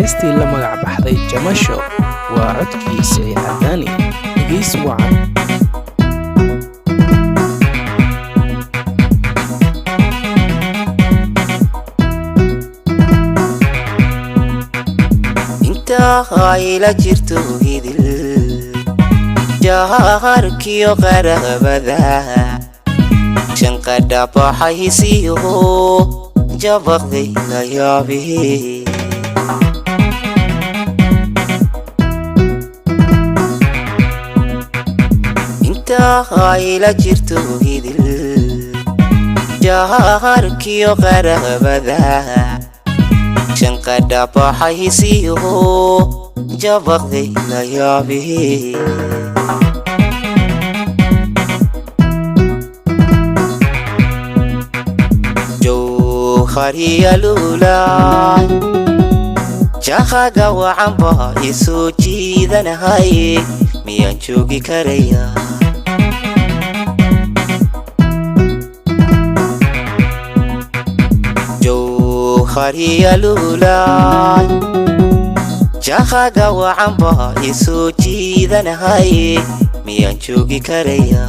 heestii la magac baxday Jamasho waa codkiisa Cadaani dhegeysi wacan. ila jirto idil jaharkiyo qarabada shanqadha baxaysiyo jabaqday la yaabi inta ila jirto idil jaharkiyo qarabada shanqadha baxaysiyo jabaqday la yaabi jawhariya lulay jahaga wacanba isoo jiidanahay miyaan joogi karaya jawhariya lulay jahaga wacanba isoo jiidanahay miyaan joogi karaya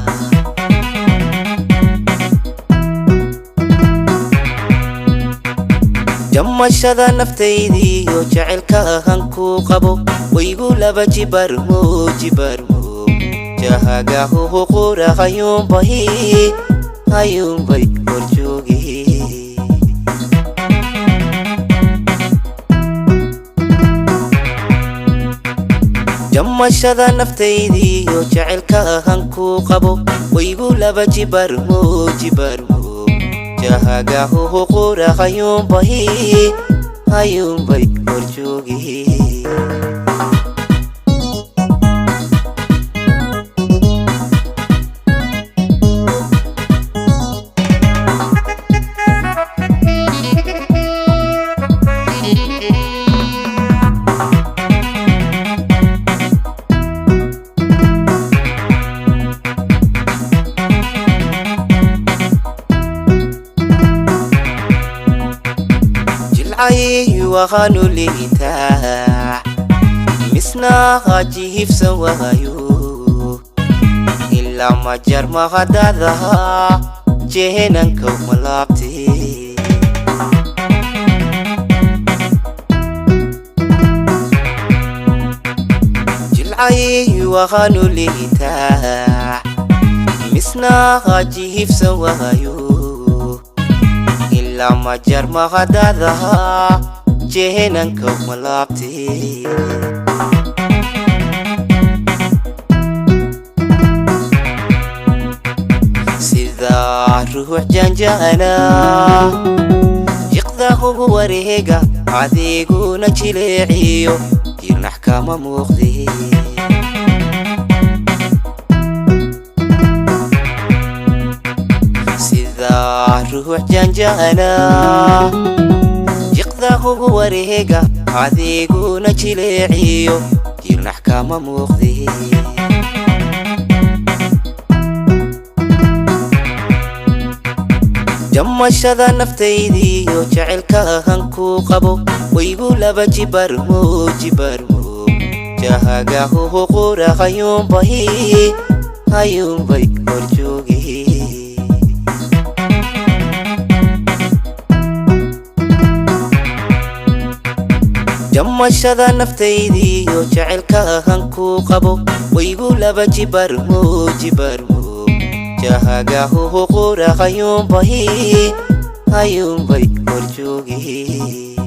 jamashada naftaydiyo jacaylka hanku qabo waygu laba jibarmo jahaga huqura hayuunbay horjoogi jamashada naftaydiyo jacaylka hanku qabo waygu laba jibarmo jahaga huqura hayuunbay horjoogi وغانو ليتاح مسنا غاجيف سوايو إلا ما جر ما غدادها جهنن كو ملابتي جلعي وغانو ليتاح مسنا غاجيف سوايو لما جر ما غدادها جهنن كو ملابتي سيدا روح جنجانا يقضاه وريقا عديقو نجليعيو ينحكام موخذي روح جنجانا يقضاه وريقا عديقو نجليعيو ينحكام موخذي jamashada naftaydiyo jacaylka hanku qabo waygu laba jibarmo jahaga huqura hayuunbay horjoogi jamashada naftaydiyo jacaylka hanku qabo waygu laba jibarmo jahaga huqura hayuunbay horjoogi